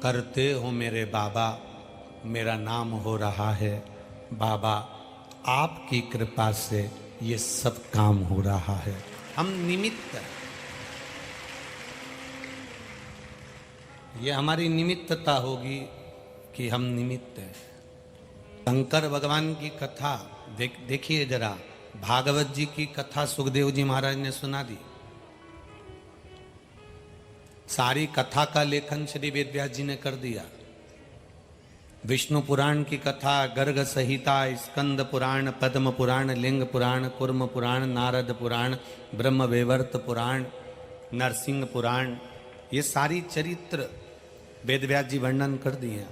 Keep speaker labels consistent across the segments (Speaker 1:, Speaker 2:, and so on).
Speaker 1: करते हो मेरे बाबा, मेरा नाम हो रहा है बाबा, आपकी कृपा से ये सब काम हो रहा है। हम निमित्त हैं, ये हमारी निमित्तता होगी कि हम निमित्त हैं। शंकर भगवान की कथा देखिए जरा, भागवत जी की कथा सुखदेव जी महाराज ने सुना दी। सारी कथा का लेखन श्री वेदव्यास जी ने कर दिया। विष्णु पुराण की कथा, गर्ग संहिता, स्कंद पुराण, पद्म पुराण, लिंग पुराण, कुर्म पुराण, नारद पुराण, ब्रह्म वैवर्त पुराण, नरसिंह पुराण, ये सारी चरित्र वेदव्यास जी वर्णन कर दिए।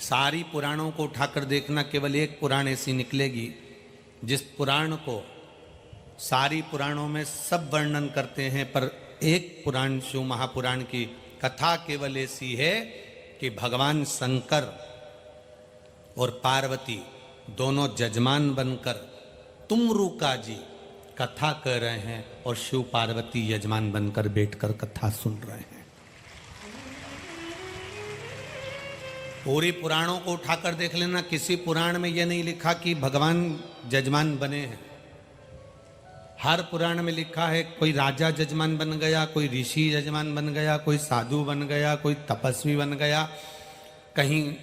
Speaker 1: सारी पुराणों को उठाकर देखना, केवल एक पुराण ऐसी निकलेगी जिस पुराण को सारी पुराणों में सब वर्णन करते हैं, पर एक पुराण शिव महापुराण की कथा केवल ऐसी है कि भगवान शंकर और पार्वती दोनों जजमान बनकर तुमरुका जी कथा कर रहे हैं और शिव पार्वती यजमान बनकर बैठकर कथा सुन रहे हैं। पूरी पुराणों को उठाकर देख लेना, किसी पुराण में यह नहीं लिखा कि भगवान जजमान बने हैं। हर पुराण में लिखा है कोई राजा जजमान बन गया, कोई ऋषि जजमान बन गया, कोई साधु बन गया, कोई तपस्वी बन गया, कहीं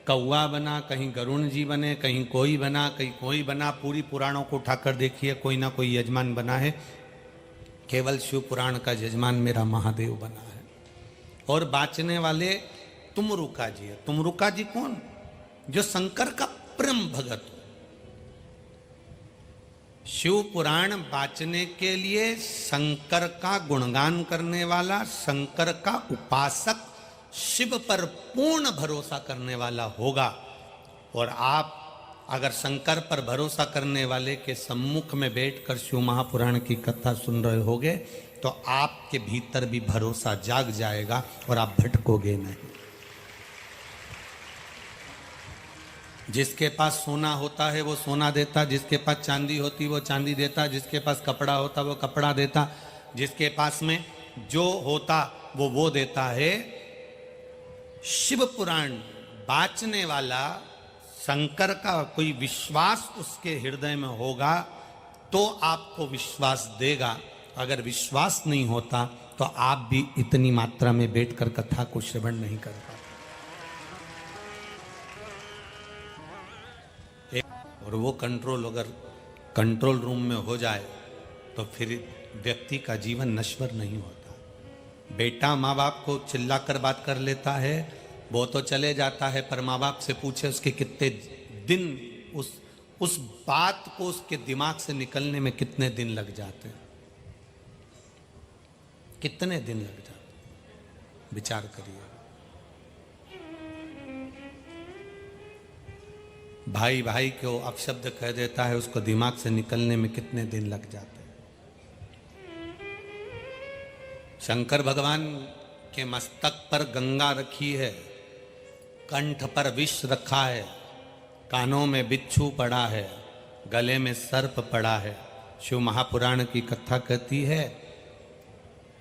Speaker 1: कौवा बना, कहीं गरुण जी बने, कहीं कोई बना, कहीं कोई बना। पूरी पुराणों को उठाकर देखिए, कोई ना कोई यजमान बना है। केवल शिव पुराण का यजमान मेरा महादेव बना है। और बाँचने वाले तुमरुका जी है। तुमरुका जी कौन? जो शंकर का परम भगत हो। शिव पुराण बाँचने के लिए शंकर का गुणगान करने वाला, शंकर का उपासक, शिव पर पूर्ण भरोसा करने वाला होगा। और आप अगर शंकर पर भरोसा करने वाले के सम्मुख में बैठकर शिव महापुराण की कथा सुन रहे होगे तो आपके भीतर भी भरोसा जाग जाएगा और आप भटकोगे नहीं। जिसके पास सोना होता है वो सोना देता, जिसके पास चांदी होती वो चांदी देता, जिसके पास कपड़ा होता वो कपड़ा देता, जिसके पास में जो होता वो देता है। शिव पुराण बाँचने वाला, शंकर का कोई विश्वास उसके हृदय में होगा तो आपको विश्वास देगा। अगर विश्वास नहीं होता तो आप भी इतनी मात्रा में बैठकर कथा को श्रवण नहीं कर पाते। और वो कंट्रोल अगर कंट्रोल रूम में हो जाए तो फिर व्यक्ति का जीवन नश्वर नहीं होता। बेटा माँ बाप को चिल्लाकर बात कर लेता है, वो तो चले जाता है, पर माँ बाप से पूछे उसके कितने दिन उस बात को उसके दिमाग से निकलने में कितने दिन लग जाते हैं, कितने दिन लग जाते हैं, विचार करिए। भाई भाई को अपशब्द कह देता है, उसको दिमाग से निकलने में कितने दिन लग जाते हैं। शंकर भगवान के मस्तक पर गंगा रखी है, कंठ पर विष रखा है, कानों में बिच्छू पड़ा है, गले में सर्प पड़ा है। शिव महापुराण की कथा कहती है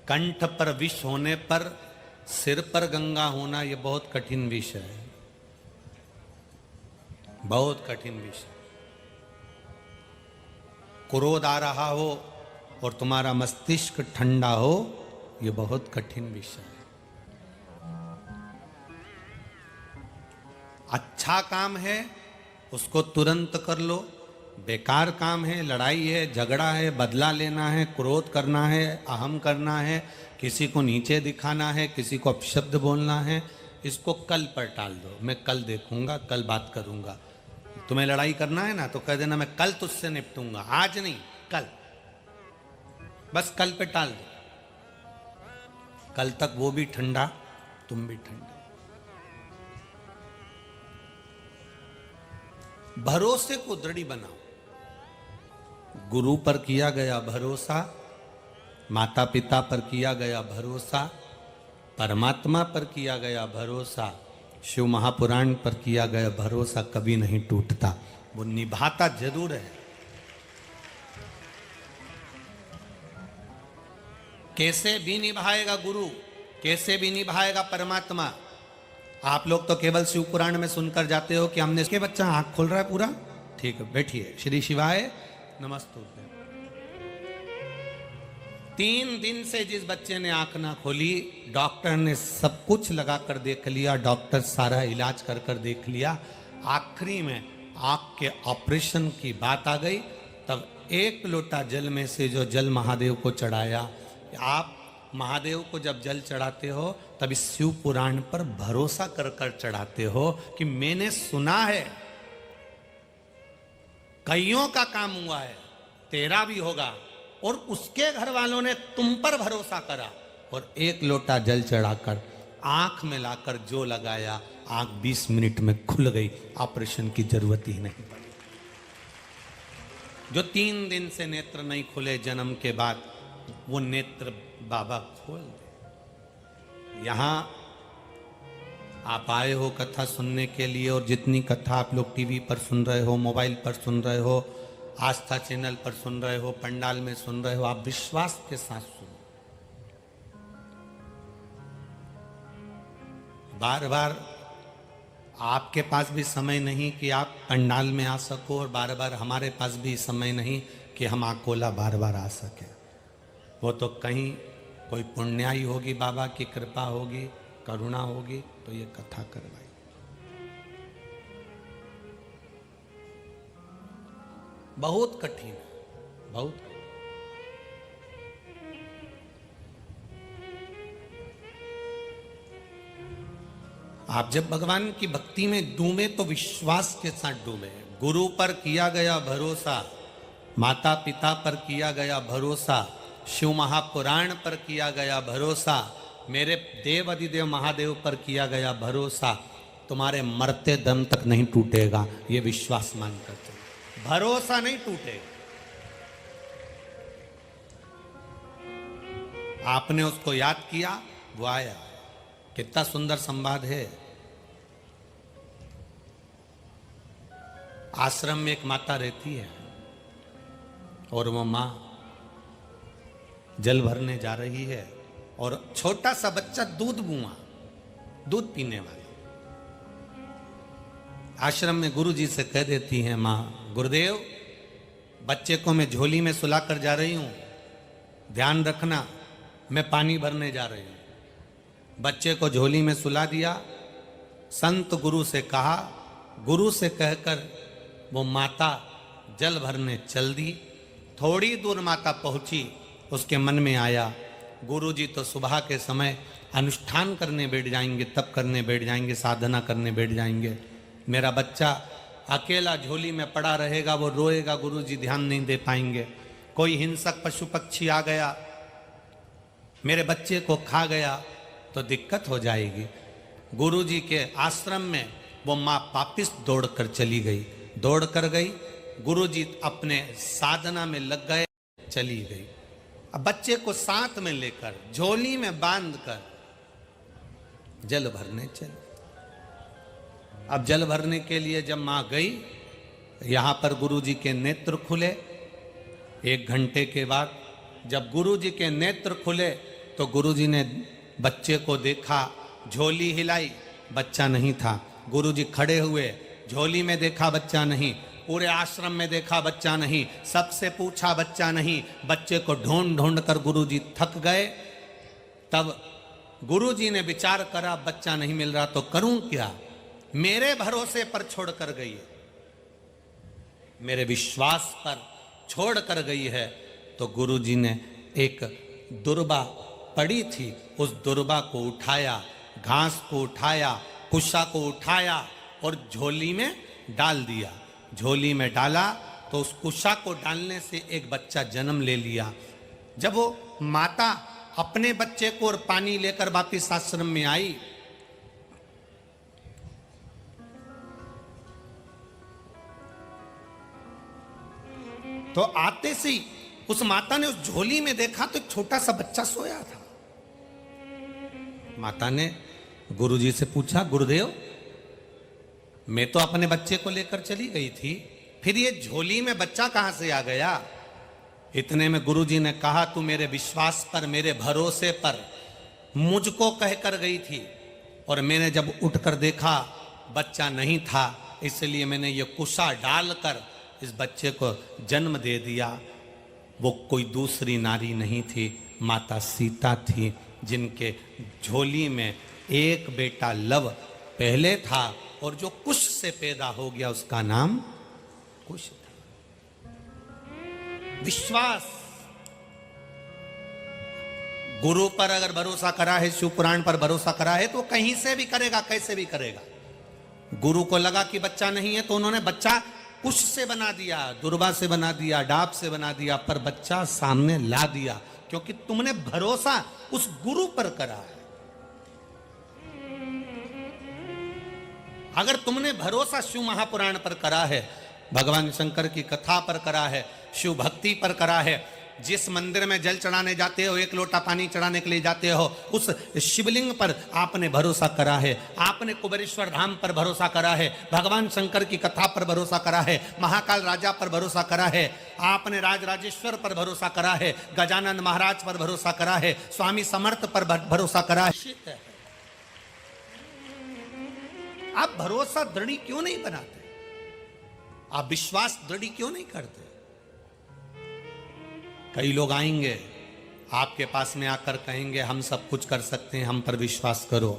Speaker 1: कंठ पर विष होने पर सिर पर गंगा होना यह बहुत कठिन विषय है, बहुत कठिन विषय। क्रोध आ रहा हो और तुम्हारा मस्तिष्क ठंडा हो, यह बहुत कठिन विषय है। अच्छा काम है उसको तुरंत कर लो, बेकार काम है, लड़ाई है, झगड़ा है, बदला लेना है, क्रोध करना है, अहम करना है, किसी को नीचे दिखाना है, किसी को अपशब्द बोलना है, इसको कल पर टाल दो। मैं कल देखूंगा, कल बात करूंगा। तुम्हें लड़ाई करना है ना तो कह देना मैं कल तुझसे निपटूंगा, आज नहीं कल, बस कल पे टाल दो। कल तक वो भी ठंडा, तुम भी ठंडे। भरोसे को दृढ़ बनाओ। गुरु पर किया गया भरोसा, माता पिता पर किया गया भरोसा, परमात्मा पर किया गया भरोसा, शिव महापुराण पर किया गया भरोसा कभी नहीं टूटता। वो निभाता जरूर है। कैसे भी निभाएगा गुरु, कैसे भी निभाएगा परमात्मा। आप लोग तो केवल शिव पुराण में सुनकर जाते हो कि हमने इसके बच्चा आंख खोल रहा है पूरा, ठीक है बैठिए, श्री शिवाय नमस्तुभ्यं। 3 दिन से जिस बच्चे ने आंख ना खोली, डॉक्टर ने सब कुछ लगा कर देख लिया, डॉक्टर सारा इलाज कर कर देख लिया, आखिरी में आंख के ऑपरेशन की बात आ गई। तब 1 लोटा जल में से जो जल महादेव को चढ़ाया, आप महादेव को जब जल चढ़ाते हो तब इस शिव पुराण पर भरोसा कर कर चढ़ाते हो कि मैंने सुना है कईयों का काम हुआ है, तेरा भी होगा। और उसके घर वालों ने तुम पर भरोसा करा और 1 लोटा जल चढ़ाकर आंख में लाकर जो लगाया, आंख 20 मिनट में खुल गई, ऑपरेशन की जरूरत ही नहीं पड़ी। जो 3 दिन से नेत्र नहीं खुले जन्म के बाद, वो नेत्र बाबा खोल दे। यहां आप आए हो कथा सुनने के लिए, और जितनी कथा आप लोग टीवी पर सुन रहे हो, मोबाइल पर सुन रहे हो, आस्था चैनल पर सुन रहे हो, पंडाल में सुन रहे हो, आप विश्वास के साथ सुनो। बार बार आपके पास भी समय नहीं कि आप पंडाल में आ सको, और बार बार हमारे पास भी समय नहीं कि हम अकोला बार बार आ सके। वो तो कहीं कोई पुण्याई होगी, बाबा की कृपा होगी, करुणा होगी, तो ये कथा करवाई। बहुत कठिन, बहुत कठिन। आप जब भगवान की भक्ति में डूबे तो विश्वास के साथ डूबे। गुरु पर किया गया भरोसा, माता पिता पर किया गया भरोसा, शिव महापुराण पर किया गया भरोसा, मेरे देव अधिदेव महादेव पर किया गया भरोसा, तुम्हारे मरते दम तक नहीं टूटेगा। ये विश्वास मानकर चलो, भरोसा नहीं टूटेगा। आपने उसको याद किया, वो आया। कितना सुंदर संवाद है। आश्रम में एक माता रहती है और वो माँ जल भरने जा रही है, और छोटा सा बच्चा दूध बुआ, दूध पीने वाला, आश्रम में गुरु जी से कह देती है माँ, गुरुदेव बच्चे को मैं झोली में सुला कर जा रही हूं, ध्यान रखना, मैं पानी भरने जा रही हूं। बच्चे को झोली में सुला दिया। संत गुरु से कहा, गुरु से कहकर वो माता जल भरने चल दी। थोड़ी दूर माता पहुंची, उसके मन में आया गुरुजी तो सुबह के समय अनुष्ठान करने बैठ जाएंगे, तप करने बैठ जाएंगे, साधना करने बैठ जाएंगे, मेरा बच्चा अकेला झोली में पड़ा रहेगा, वो रोएगा, गुरुजी ध्यान नहीं दे पाएंगे। कोई हिंसक पशु पक्षी आ गया, मेरे बच्चे को खा गया तो दिक्कत हो जाएगी। गुरुजी के आश्रम में वो माँ वापिस दौड़ कर चली गई, दौड़ कर गई, गुरुजी अपने साधना में लग गए, चली गई। अब बच्चे को साथ में लेकर झोली में बांधकर जल भरने चले। अब जल भरने के लिए जब मां गई, यहां पर गुरुजी के नेत्र खुले। 1 घंटे के बाद जब गुरुजी के नेत्र खुले तो गुरुजी ने बच्चे को देखा, झोली हिलाई, बच्चा नहीं था। गुरुजी खड़े हुए, झोली में देखा, बच्चा नहीं। पूरे आश्रम में देखा, बच्चा नहीं। सबसे पूछा, बच्चा नहीं। बच्चे को ढूंढ ढूंढ कर गुरुजी थक गए। तब गुरुजी ने विचार करा, बच्चा नहीं मिल रहा तो करूं क्या, मेरे भरोसे पर छोड़ कर गई है, मेरे विश्वास पर छोड़ कर गई है। तो गुरुजी ने एक दुर्बा पड़ी थी, उस दुर्बा को उठाया, घास को उठाया, कुशा को उठाया और झोली में डाल दिया। झोली में डाला तो उस कुशा को डालने से एक बच्चा जन्म ले लिया। जब वो माता अपने बच्चे को और पानी लेकर वापिस आश्रम में आई, तो आते से ही उस माता ने उस झोली में देखा तो एक छोटा सा बच्चा सोया था। माता ने गुरुजी से पूछा, गुरुदेव मैं तो अपने बच्चे को लेकर चली गई थी, फिर ये झोली में बच्चा कहां से आ गया? इतने में गुरुजी ने कहा, तू मेरे विश्वास पर, मेरे भरोसे पर मुझको कहकर गई थी, और मैंने जब उठकर देखा बच्चा नहीं था, इसलिए मैंने ये कुशा डालकर इस बच्चे को जन्म दे दिया। वो कोई दूसरी नारी नहीं थी, माता सीता थी, जिनके झोली में एक बेटा लव पहले था, और जो कुश से पैदा हो गया उसका नाम कुश था। विश्वास, गुरु पर अगर भरोसा करा है, शिव पुराण पर भरोसा करा है, तो कहीं से भी करेगा, कैसे भी करेगा। गुरु को लगा कि बच्चा नहीं है, तो उन्होंने बच्चा कुश से बना दिया, दुर्वा से बना दिया, डाब से बना दिया, पर बच्चा सामने ला दिया, क्योंकि तुमने भरोसा उस गुरु पर करा है। अगर तुमने भरोसा शिव महापुराण पर करा है, भगवान शंकर की कथा पर करा है, शिव भक्ति पर करा है, जिस मंदिर में जल चढ़ाने जाते हो, एक लोटा पानी चढ़ाने के लिए जाते हो, उस शिवलिंग पर आपने भरोसा करा है, आपने कुबेरेश्वर धाम पर भरोसा करा है, भगवान शंकर की कथा पर भरोसा करा है, महाकाल राजा पर भरोसा करा है, आपने राजराजेश्वर पर भरोसा करा है, गजानन महाराज पर भरोसा करा है, स्वामी समर्थ पर भरोसा करा है। आप भरोसा दृढ़ क्यों नहीं बनाते? आप विश्वास दृढ़ क्यों नहीं करते? कई लोग आएंगे आपके पास में आकर कहेंगे हम सब कुछ कर सकते हैं, हम पर विश्वास करो,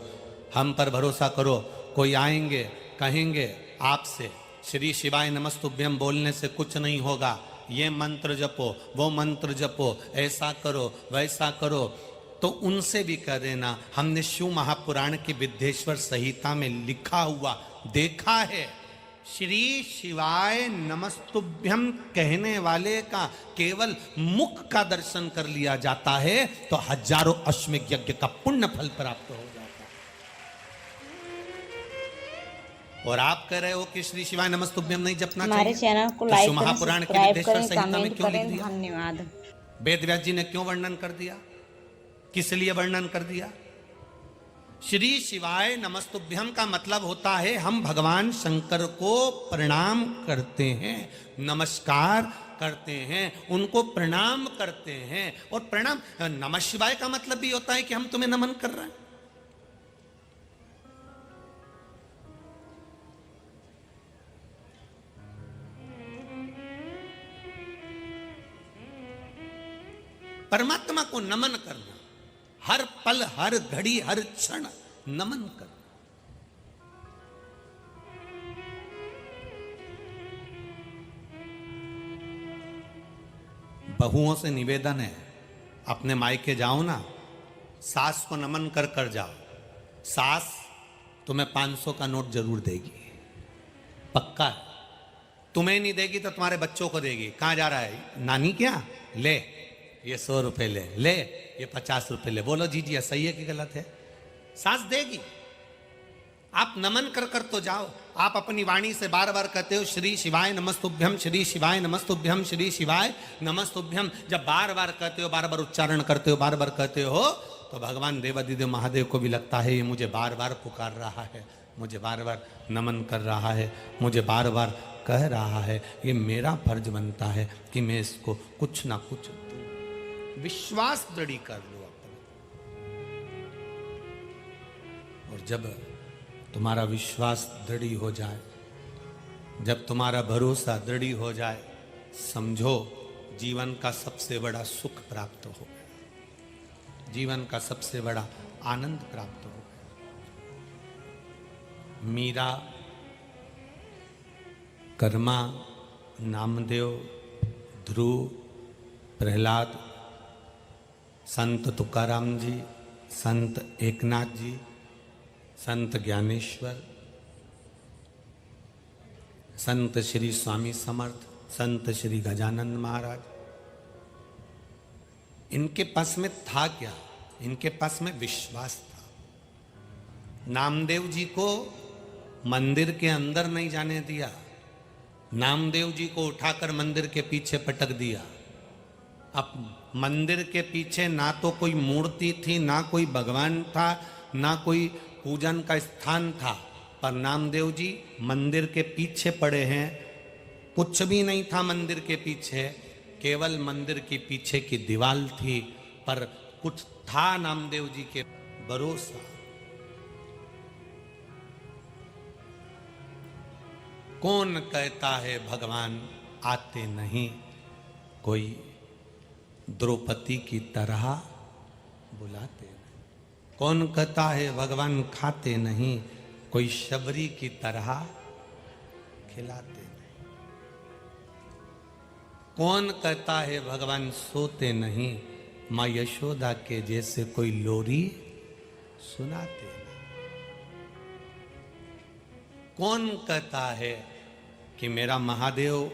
Speaker 1: हम पर भरोसा करो। कोई आएंगे कहेंगे आपसे श्री शिवाय नमस्तुभ्यम बोलने से कुछ नहीं होगा, ये मंत्र जपो, वो मंत्र जपो, ऐसा करो, वैसा करो। तो उनसे भी कह देना हमने शिव महापुराण की विद्येश्वर संहिता में लिखा हुआ देखा है, श्री शिवाय नमस्तुभ्यम कहने वाले का केवल मुख का दर्शन कर लिया जाता है तो हजारों अश्वमेध यज्ञ का पुण्य फल प्राप्त हो जाता है। और आप कह रहे हो कि श्री शिवाय नमस्तुभ्यम नहीं जपना चाहिए।
Speaker 2: हमारे चैनल को लाइक करें,
Speaker 1: महापुराण की
Speaker 2: सब्सक्राइब
Speaker 1: विद्येश्वर
Speaker 2: करें,
Speaker 1: संहिता में
Speaker 2: कमेंट
Speaker 1: क्यों लिख
Speaker 2: करें।
Speaker 1: दिया?
Speaker 2: धन्यवाद।
Speaker 1: वेद व्यास जी ने क्यों वर्णन कर दिया? किस लिए वर्णन कर दिया? श्री शिवाय नमस्तुभ्यम का मतलब होता है हम भगवान शंकर को प्रणाम करते हैं, नमस्कार करते हैं, उनको प्रणाम करते हैं। और प्रणाम, नमः शिवाय का मतलब भी होता है कि हम तुम्हें नमन कर रहे हैं। परमात्मा को नमन करना, हर पल, हर घड़ी, हर क्षण नमन करना। बहुओं से निवेदन है, अपने मायके जाओ ना, सास को नमन कर कर जाओ, सास तुम्हें 500 का नोट जरूर देगी, पक्का है। तुम्हें नहीं देगी तो तुम्हारे बच्चों को देगी। कहां जा रहा है? नानी क्या ले, ये 100 रुपए ले, ले ये 50 रुपए ले। बोलो जी जी सही है कि गलत है? सास देगी। आप नमन कर कर तो जाओ। आप अपनी वाणी से बार बार कहते हो श्री शिवाय नमस्तुभ्यम, श्री शिवाय नमस्तुभ्यम, श्री शिवाय नमस्तुभ्यम। जब बार बार कहते हो, बार बार उच्चारण करते हो, बार बार कहते हो, तो भगवान देवादिदेव महादेव को भी लगता है ये मुझे बार बार पुकार रहा है, मुझे बार बार नमन कर रहा है, मुझे बार बार कह रहा है, ये मेरा फर्ज बनता है कि मैं इसको कुछ ना कुछ दूं। विश्वास दृढ़ कर लो अपना। और जब तुम्हारा विश्वास दृढ़ हो जाए, जब तुम्हारा भरोसा दृढ़ हो जाए, समझो जीवन का सबसे बड़ा सुख प्राप्त हो गया, जीवन का सबसे बड़ा आनंद प्राप्त हो गया। मीरा, कर्मा, नामदेव, ध्रुव, प्रहलाद, संत तुकाराम जी, संत एकनाथ जी, संत ज्ञानेश्वर, संत श्री स्वामी समर्थ, संत श्री गजानन महाराज, इनके पास में था क्या? इनके पास में विश्वास था। नामदेव जी को मंदिर के अंदर नहीं जाने दिया, नामदेव जी को उठाकर मंदिर के पीछे पटक दिया। अब मंदिर के पीछे ना तो कोई मूर्ति थी, ना कोई भगवान था, ना कोई पूजन का स्थान था, पर नामदेव जी मंदिर के पीछे पड़े हैं। कुछ भी नहीं था मंदिर के पीछे, केवल मंदिर के पीछे की दीवार थी, पर कुछ था नामदेव जी के भरोसा। कौन कहता है भगवान आते नहीं, कोई द्रौपदी की तरह बुलाते नहीं। कौन कहता है भगवान खाते नहीं, कोई शबरी की तरह खिलाते नहीं। कौन कहता है भगवान सोते नहीं, माँ यशोदा के जैसे कोई लोरी सुनाते नहीं। कौन कहता है कि मेरा महादेव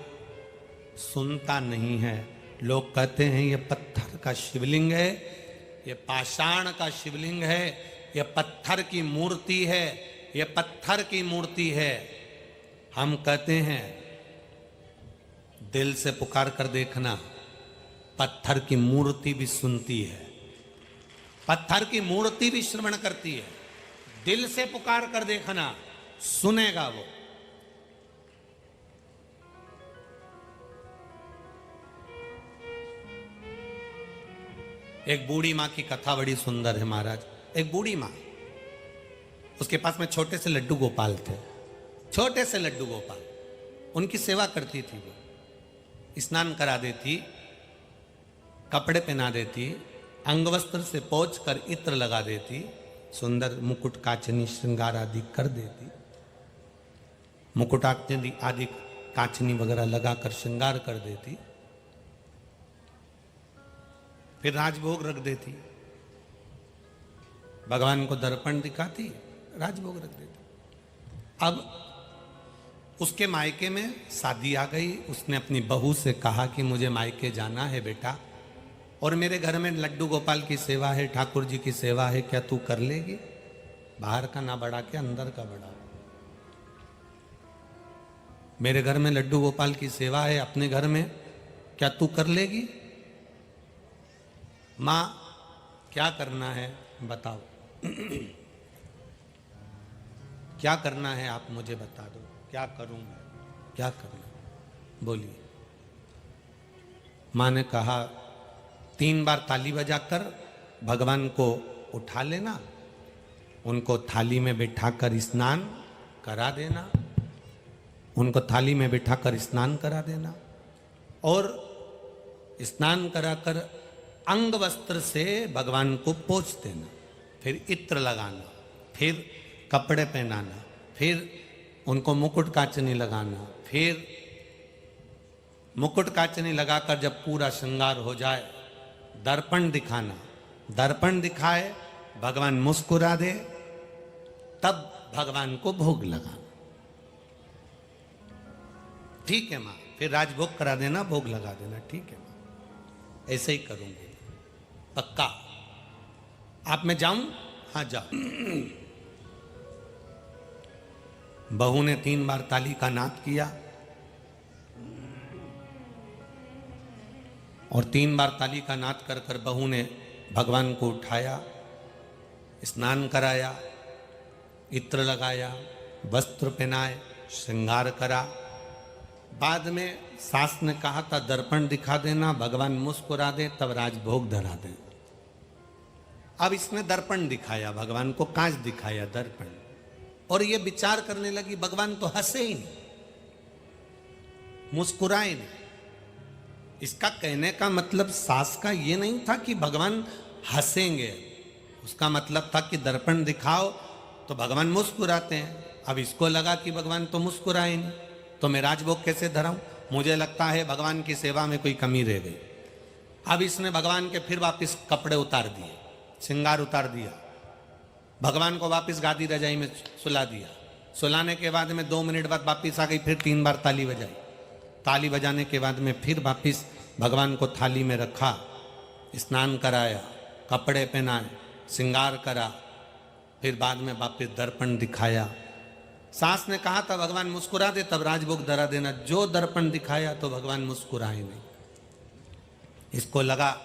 Speaker 1: सुनता नहीं है। लोग कहते हैं ये पत्थर का शिवलिंग है, ये पाषाण का शिवलिंग है, ये पत्थर की मूर्ति है, ये पत्थर की मूर्ति है। हम कहते हैं दिल से पुकार कर देखना, पत्थर की मूर्ति भी सुनती है, पत्थर की मूर्ति भी श्रवण करती है। दिल से पुकार कर देखना, सुनेगा वो। एक बूढ़ी माँ की कथा बड़ी सुंदर है महाराज। एक बूढ़ी माँ, उसके पास में छोटे से लड्डू गोपाल थे, छोटे से लड्डू गोपाल। उनकी सेवा करती थी वो, स्नान करा देती, कपड़े पहना देती, अंगवस्त्र से पोंछ कर इत्र लगा देती, सुंदर मुकुट कांचनी श्रृंगार आदि कर देती, मुकुट आदि कांचनी वगैरह लगाकर श्रृंगार कर देती, फिर राजभोग रख देती, भगवान को दर्पण दिखाती, राजभोग रख देती। अब उसके मायके में शादी आ गई। उसने अपनी बहू से कहा कि मुझे मायके जाना है बेटा, और मेरे घर में लड्डू गोपाल की सेवा है, ठाकुर जी की सेवा है, क्या तू कर लेगी? बाहर का ना बढ़ा के अंदर का बढ़ा। मेरे घर में लड्डू गोपाल की सेवा है, अपने घर में, क्या तू कर लेगी? माँ क्या करना है बताओ, क्या करना है आप मुझे बता दो, क्या करूं मैं, क्या करना, बोलिए। माँ ने कहा 3 बार ताली बजाकर भगवान को उठा लेना, उनको थाली में बिठाकर स्नान करा देना, उनको थाली में बिठाकर स्नान करा देना, और स्नान कराकर अंग वस्त्र से भगवान को पोंछ देना, फिर इत्र लगाना, फिर कपड़े पहनाना, फिर उनको मुकुट कांचनी लगाना, फिर मुकुट कांचनी लगाकर जब पूरा श्रृंगार हो जाए दर्पण दिखाना, दर्पण दिखाए भगवान मुस्कुरा दे, तब भगवान को भोग लगाना। ठीक है माँ, फिर राजभोग करा देना, भोग लगा देना। ठीक है माँ, ऐसे ही करूंगी, पक्का। आप मैं जाऊं? हाँ जाओ। बहू ने 3 बार ताली का नाद किया और 3 बार ताली का नाद कर कर बहू ने भगवान को उठाया, स्नान कराया, इत्र लगाया, वस्त्र पहनाए, श्रृंगार करा। बाद में सास ने कहा था दर्पण दिखा देना, भगवान मुस्कुरा दे, तब राजभोग धरा दे। अब इसने दर्पण दिखाया, भगवान को कांच दिखाया, दर्पण, और ये विचार करने लगी भगवान तो हंसे ही नहीं, मुस्कुराए नहीं। इसका कहने का मतलब सास का ये नहीं था कि भगवान हंसेंगे, उसका मतलब था कि दर्पण दिखाओ तो भगवान मुस्कुराते हैं। अब इसको लगा कि भगवान तो मुस्कुराए नहीं, तो मैं राजभोग कैसे धराऊं? मुझे लगता है भगवान की सेवा में कोई कमी रह गई। अब इसने भगवान के फिर वापस कपड़े उतार दिए, श्रृंगार उतार दिया, भगवान को वापस गादी रजाई में सुला दिया। सुलाने के बाद में 2 मिनट बाद वापस आ गई, फिर 3 बार ताली बजाई। ताली बजाने के बाद में फिर वापस भगवान को थाली में रखा, स्नान कराया, कपड़े पहनाए, श्रृंगार करा, फिर बाद में वापस दर्पण दिखाया। सास ने कहा था भगवान मुस्कुरा दे तब राजभोग धरा देना, जो दर्पण दिखाया तो भगवान मुस्कुराए नहीं। इसको लगा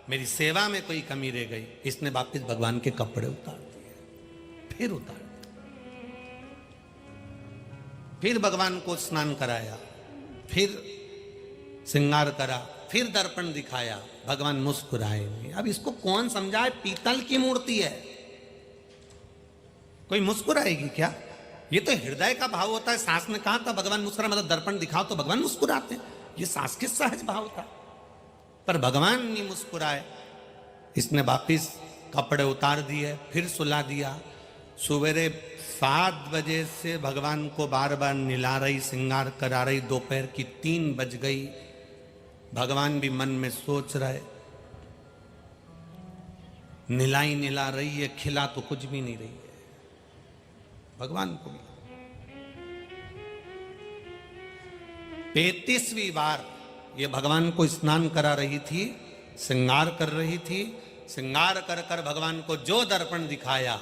Speaker 1: मेरी सेवा में कोई कमी रह गई, इसने वापस भगवान के कपड़े उतार दिए, फिर उतार दिए, फिर भगवान को स्नान कराया, फिर श्रृंगार करा, फिर दर्पण दिखाया, भगवान मुस्कुराए नहीं। अब इसको कौन समझाए? पीतल की मूर्ति है, कोई मुस्कुराएगी क्या? ये तो हृदय का भाव होता है। सास ने कहा था भगवान मुस्कुरा, मतलब दर्पण दिखाओ तो भगवान मुस्कुराते हैं। ये सास के सहज भाव था, पर भगवान नहीं मुस्कुराए। इसने वापिस कपड़े उतार दिए, फिर सुला दिया। सवेरे 7 बजे से भगवान को बार बार निला रही, श्रृंगार करा रही। दोपहर की 3 बज गई। भगवान भी मन में सोच रहे, निलाई निला रही है, खिला तो कुछ भी नहीं रही है। भगवान को 35वीं बार ये भगवान को स्नान करा रही थी, श्रृंगार कर रही थी। श्रृंगार कर कर भगवान को जो दर्पण दिखाया,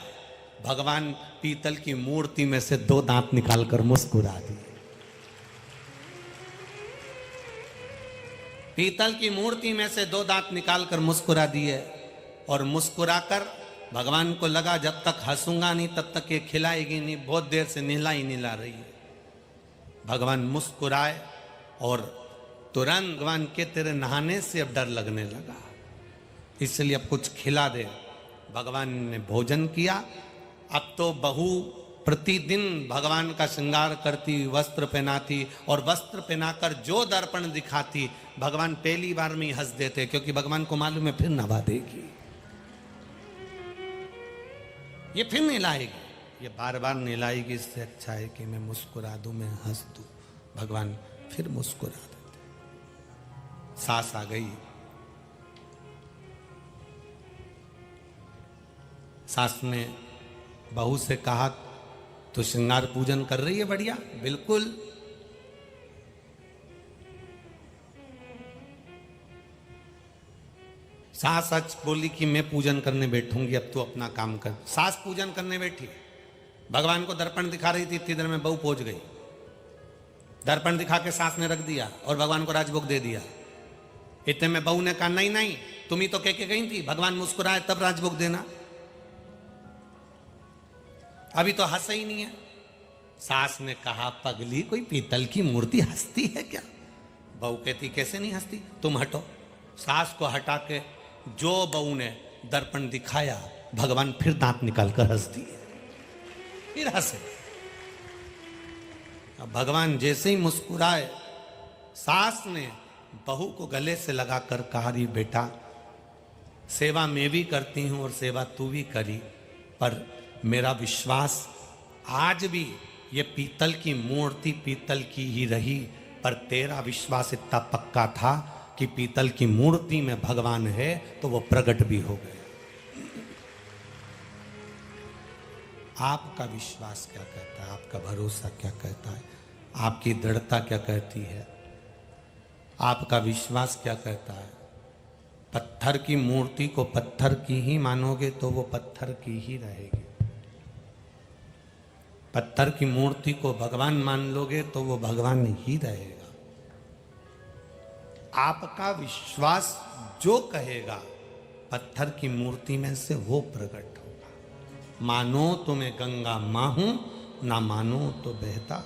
Speaker 1: भगवान पीतल की मूर्ति में से 2 दांत निकालकर मुस्कुरा दिए। पीतल की मूर्ति में से 2 दांत निकालकर मुस्कुरा दिए। और मुस्कुराकर भगवान को लगा जब तक हंसूंगा नहीं तब तक ये खिलाएगी नहीं, बहुत देर से निला ही निला रही है। भगवान मुस्कुराए और तुरंत भगवान के तेरे नहाने से अब डर लगने लगा, इसलिए अब कुछ खिला दे। भगवान ने भोजन किया। अब तो बहू प्रतिदिन भगवान का श्रृंगार करती, वस्त्र पहनाती, और वस्त्र पहनाकर जो दर्पण दिखाती, भगवान पहली बार में ही हंस देते, क्योंकि भगवान को मालूम है फिर नवा देगी, ये फिर नहलाएगी, ये बार बार नहलाएगी। इससे अच्छा है कि मैं मुस्कुरा दूं, मैं हंस दूं। भगवान फिर मुस्कुरा देते। सास आ गई। सास ने बहू से कहा, तो श्रृंगार पूजन कर रही है बढ़िया? बिल्कुल। सास सच बोली कि मैं पूजन करने बैठूंगी, अब तू अपना काम कर। सास पूजन करने बैठी, भगवान को दर्पण दिखा रही थी। इतनी देर में बहू पहुंच गई। दर्पण दिखा के सास ने रख दिया और भगवान को राजभोग दे दिया। इतने में बहू ने कहा, नहीं नहीं, तुम ही तो कह के गई थी भगवान मुस्कुराए तब राजभोग देना, अभी तो हंसा ही नहीं है। सास ने कहा, पगली, कोई पीतल की मूर्ति हंसती है क्या? बहू कहती, कैसे नहीं हंसती, तुम हटो। सास को हटा के जो बहू ने दर्पण दिखाया, भगवान फिर दांत निकालकर हंस दिए, फिर हंसे। अब भगवान जैसे ही मुस्कुराए, सास ने बहू को गले से लगाकर कहा, री बेटा, सेवा मैं भी करती हूं और सेवा तू भी करी, पर मेरा विश्वास आज भी ये पीतल की मूर्ति पीतल की ही रही, पर तेरा विश्वास इतना पक्का था कि पीतल की मूर्ति में भगवान है, तो वो प्रकट भी हो गए। आपका विश्वास क्या कहता है? आपका भरोसा क्या कहता है? आपकी दृढ़ता क्या कहती है? आपका विश्वास क्या कहता है? पत्थर की मूर्ति को पत्थर की ही मानोगे तो वो पत्थर की ही रहेगी। पत्थर की मूर्ति को भगवान मान लोगे तो वो भगवान ही रहेगा। आपका विश्वास जो कहेगा, पत्थर की मूर्ति में से वो प्रकट होगा। मानो तो मैं गंगा मां हूं, ना मानो तो बहता